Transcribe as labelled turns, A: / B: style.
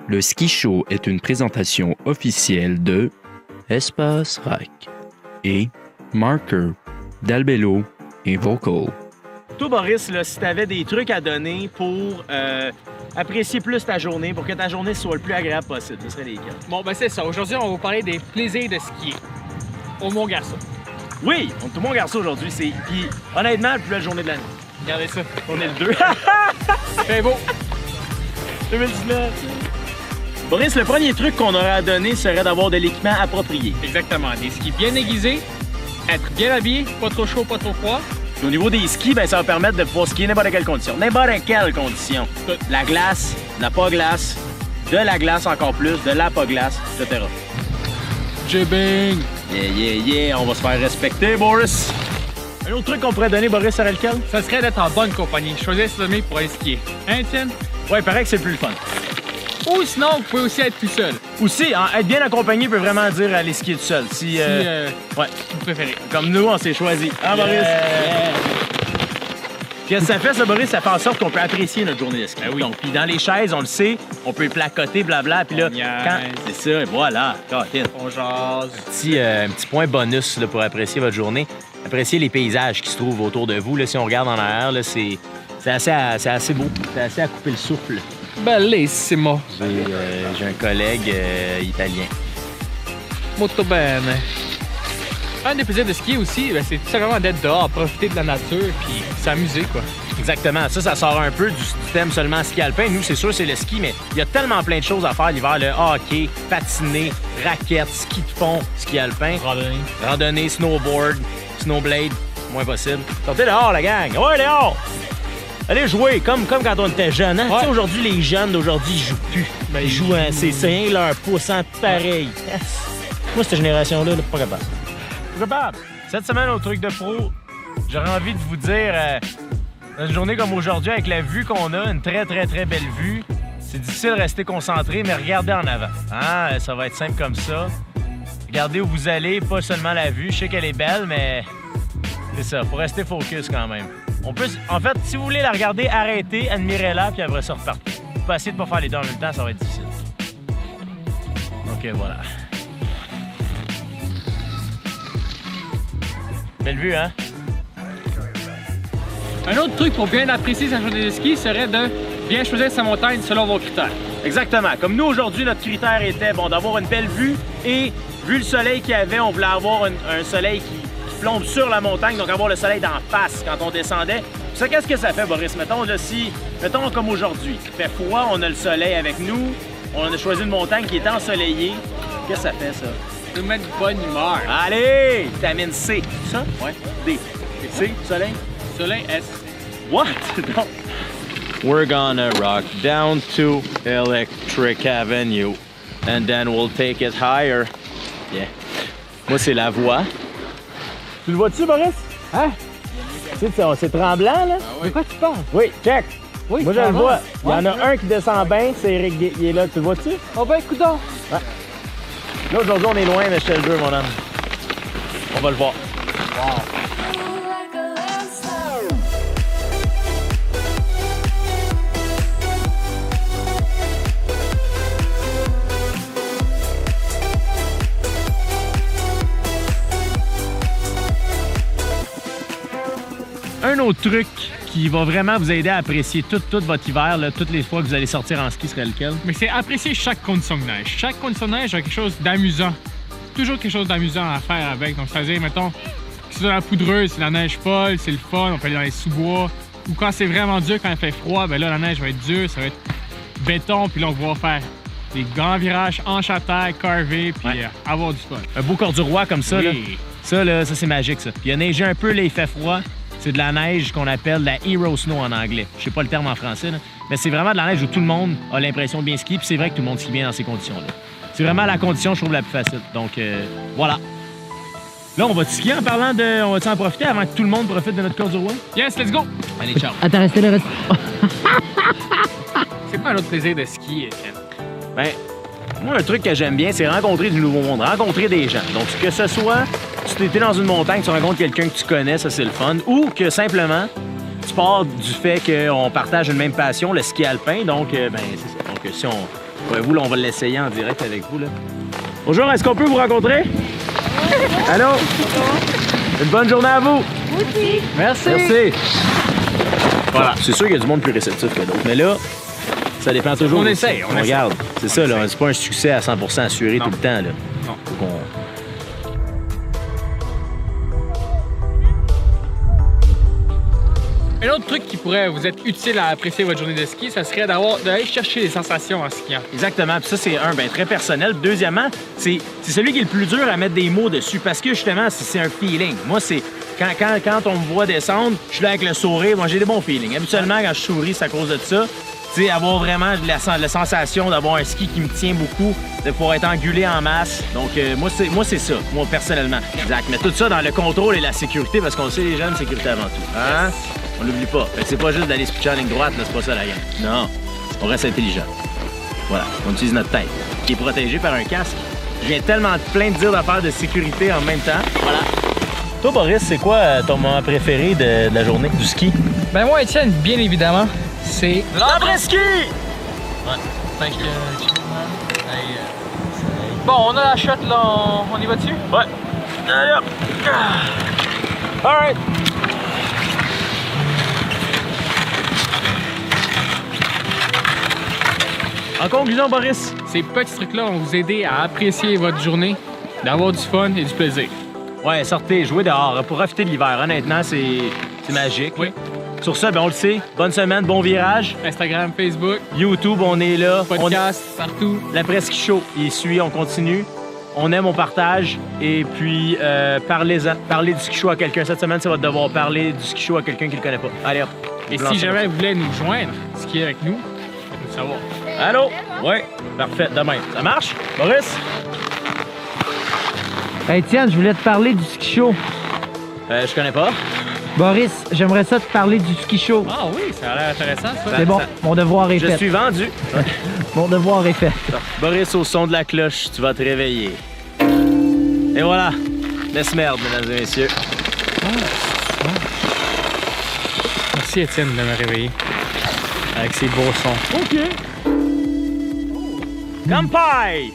A: Le Ski Show est une présentation officielle de Espace Rack et Marker, Dalbello et Vocal.
B: Toi, Boris, là, si tu avais des trucs à donner pour apprécier plus ta journée, pour que ta journée soit le plus agréable possible, ce serait lesquels?
C: Bon, ben c'est ça. Aujourd'hui, on va vous parler des plaisirs de skier au Mont-Garçon.
B: Oui, on est tout le monde garçon aujourd'hui. Puis, honnêtement, la plus belle journée de l'année.
C: Regardez ça.
B: On est le 2.
C: C'est beau.
B: 2019. Boris, le premier truc qu'on aurait à donner serait d'avoir de l'équipement approprié.
C: Exactement. Des skis bien aiguisés, être bien habillé, pas trop chaud, pas trop froid.
B: Puis au niveau des skis, ben, ça va permettre de pouvoir skier n'importe quelle condition. N'importe quelle condition.
C: Tout.
B: La glace, de la pas glace, de la glace encore plus, de la pas glace, etc.
C: J-Bing.
B: Yeah, on va se faire respecter, Boris. Un autre truc qu'on pourrait donner, Boris, serait lequel?
C: Ça serait d'être en bonne compagnie. Choisir ses amis pour aller skier. Hein, Étienne?
B: Ouais, il paraît que c'est le plus fun.
C: Ou sinon, vous pouvez aussi être tout seul.
B: Aussi, être bien accompagné peut vraiment dire aller skier tout seul. Si, ouais.
C: Vous préférez.
B: Comme nous, on s'est choisi. Ah, Boris? Qu'est-ce que ça fait, ça, Boris? Ça fait en sorte qu'on peut apprécier notre journée de ski.
C: Ben oui.
B: Donc, puis dans les chaises, on le sait, on peut placoter, blabla, puis là, quand... C'est ça, voilà.
C: On jase.
D: Un petit point bonus là, pour apprécier votre journée. Apprécier les paysages qui se trouvent autour de vous. Là, si on regarde en arrière, là, c'est assez beau. C'est assez à couper le souffle.
C: Bellissimo.
D: J'ai un collègue italien.
C: Molto bene. Un des plaisirs de skier aussi, ben, c'est tout simplement d'être dehors, profiter de la nature puis s'amuser, quoi.
D: Exactement. Ça sort un peu du thème seulement ski alpin. Nous, c'est sûr, c'est le ski, mais il y a tellement plein de choses à faire l'hiver. Le hockey, patiner, raquettes, ski de fond, ski alpin. Randonnée, snowboard, snowblade, moins possible. Sortez dehors, la gang! Ouais, dehors! Allez jouer, comme quand on était jeune. Hein?
C: Ouais.
D: Tu sais, aujourd'hui, les jeunes d'aujourd'hui, ils jouent plus.
C: Ben,
D: Ils jouent, c'est rien leur poussant pareil. Yes. Moi, cette génération-là, pas capable.
B: Pas capable. Cette semaine, au truc de pro, j'aurais envie de vous dire, dans une journée comme aujourd'hui, avec la vue qu'on a, une très, très, très belle vue, c'est difficile de rester concentré, mais regardez en avant. Hein? Ça va être simple comme ça. Regardez où vous allez, pas seulement la vue. Je sais qu'elle est belle, mais c'est ça, faut rester focus quand même. On peut, en fait, si vous voulez la regarder, arrêtez, admirez-la, puis après ça, repartez. Vous pouvez essayer de pas faire les deux en même temps, ça va être difficile. OK, voilà. Belle vue, hein?
C: Un autre truc pour bien apprécier sa journée de ski serait de bien choisir sa montagne selon vos critères.
B: Exactement. Comme nous, aujourd'hui, notre critère était d'avoir une belle vue et, vu le soleil qu'il y avait, on voulait avoir un soleil qui plombe sur la montagne, donc avoir le soleil d'en face quand on descendait. Ça, qu'est-ce que ça fait, Boris? Mettons comme aujourd'hui, il fait froid, on a le soleil avec nous, on a choisi une montagne qui est ensoleillée. Qu'est-ce que ça fait, ça?
C: Ça nous met de bonne humeur.
B: Allez! Vitamine C. Ça?
C: Ouais.
B: D. C, soleil?
C: Soleil S.
B: What? Non.
D: We're gonna rock down to Electric Avenue and then we'll take it higher. Yeah. Moi, c'est la voix.
B: Tu le vois-tu, Boris? Hein? Tu sais, c'est tremblant, là?
C: Ah oui. De quoi tu parles?
B: Oui, check.
C: Oui,
B: Moi, je le vois. Il y en a un qui descend bien, c'est Eric Guy. Il est là. Tu le vois-tu?
C: Oh ben, coudonc.
B: Ouais. Là, aujourd'hui, on est loin, mais je te le jure, mon homme. On va le voir. Wow. Un autre truc qui va vraiment vous aider à apprécier tout votre hiver, là, toutes les fois que vous allez sortir en ski, serait lequel?
C: Mais c'est apprécier chaque condition de neige. Chaque condition de neige a quelque chose d'amusant. Toujours quelque chose d'amusant à faire avec. Donc, c'est-à-dire, mettons, si c'est dans la poudreuse, c'est la neige folle, c'est le fun, on peut aller dans les sous-bois. Ou quand c'est vraiment dur, quand il fait froid, ben là, la neige va être dure, ça va être béton, puis là, on va pouvoir faire des grands virages en châtaille, carvés, puis avoir du fun.
B: Un beau corps du roi comme ça,
C: Oui.
B: là. Ça, c'est magique, ça. Puis il a neigé un peu, là, il fait froid. C'est de la neige qu'on appelle la Hero Snow en anglais. Je sais pas le terme en français, là. Mais c'est vraiment de la neige où tout le monde a l'impression de bien skier, puis c'est vrai que tout le monde skie bien dans ces conditions-là. C'est vraiment la condition, je trouve, la plus facile. Donc, voilà. Là, on va skier en parlant de... On va en profiter avant que tout le monde profite de notre course du roi?
C: Yes, let's go!
B: Allez, ciao!
E: Attends, restez là, restez.
C: C'est pas un autre plaisir de skier, Étienne?
B: Ben, moi, un truc que j'aime bien, c'est rencontrer du nouveau monde, rencontrer des gens. Donc, que ce soit, tu étais dans une montagne, tu rencontres quelqu'un que tu connais, ça, c'est le fun. Ou que, simplement,
D: tu pars du fait qu'on partage une même passion, le ski alpin. Donc, c'est ça. Donc, si on... Ouais, vous, là, on va l'essayer en direct avec vous, là. Bonjour, est-ce qu'on peut vous rencontrer? Allô? Une bonne journée à vous!
E: Aussi.
D: Merci! Merci! Voilà, c'est sûr qu'il y a du monde plus réceptif que d'autres. Mais là, ça dépend toujours.
C: On essaye, on
D: regarde. C'est ça, là. C'est pas un succès à 100% assuré
C: Non.
D: tout le temps, là.
C: Non.
D: Faut qu'on...
C: Un autre truc qui pourrait vous être utile à apprécier votre journée de ski, ça serait d'aller chercher les sensations en skiant.
D: Exactement. Puis ça, c'est très personnel. Deuxièmement, c'est celui qui est le plus dur à mettre des mots dessus parce que justement, c'est un feeling. Moi, c'est quand on me voit descendre, je suis là avec le sourire. Moi, j'ai des bons feelings. Habituellement, quand je souris, c'est à cause de ça. Tu sais, avoir vraiment la sensation d'avoir un ski qui me tient beaucoup, de pouvoir être engulé en masse. Donc, moi, c'est ça, moi, personnellement. Exact. Mais tout ça dans le contrôle et la sécurité, parce qu'on sait, les jeunes, sécurité avant tout. Hein? On l'oublie pas. Fait que c'est pas juste d'aller se pitcher en ligne droite, là, c'est pas ça la game. Non, on reste intelligent. Voilà, on utilise notre tête, qui est protégée par un casque. Je viens tellement plein de dire d'affaires de sécurité en même temps. Voilà. Toi, Boris, c'est quoi ton moment préféré de la journée du ski?
F: Ben moi, Étienne, bien évidemment, c'est...
D: L'après-ski!
F: Ouais. Fait que... Bon, on a la shot, là, on y va dessus?
D: Ouais. Allez hop! All right! En conclusion, Boris,
C: Ces petits trucs-là vont vous aider à apprécier votre journée, d'avoir du fun et du plaisir.
D: ouais, sortez, jouez dehors pour profiter de l'hiver. Honnêtement, c'est magique.
C: Oui.
D: Sur ça, ben, on le sait. Bonne semaine, bon virage.
C: Instagram, Facebook,
D: YouTube, on est là.
C: podcast, partout.
D: L'après-ski show, il suit, on continue. On aime, on partage. Et puis, parlez-en. Parlez du ski show à quelqu'un. Cette semaine, c'est votre devoir. Parler du ski show à quelqu'un qui le connaît pas. Allez hop.
C: Et si jamais vous voulez nous joindre, skier avec nous, faites-nous savoir.
D: Allô? Ouais, parfait. Demain. Ça marche? Boris?
E: Hey, Étienne, je voulais te parler du ski show.
D: Je connais pas.
E: Boris, j'aimerais ça te parler du ski show.
C: Ah oui, ça a l'air intéressant, ça.
E: C'est bon, mon devoir est
D: Je
E: fait.
D: suis vendu.
E: Mon devoir est fait.
D: Boris, au son de la cloche, tu vas te réveiller. Et voilà. Laisse merde, mesdames et messieurs.
C: Merci, Étienne, de me réveiller. Avec ces beaux sons.
D: Kampai!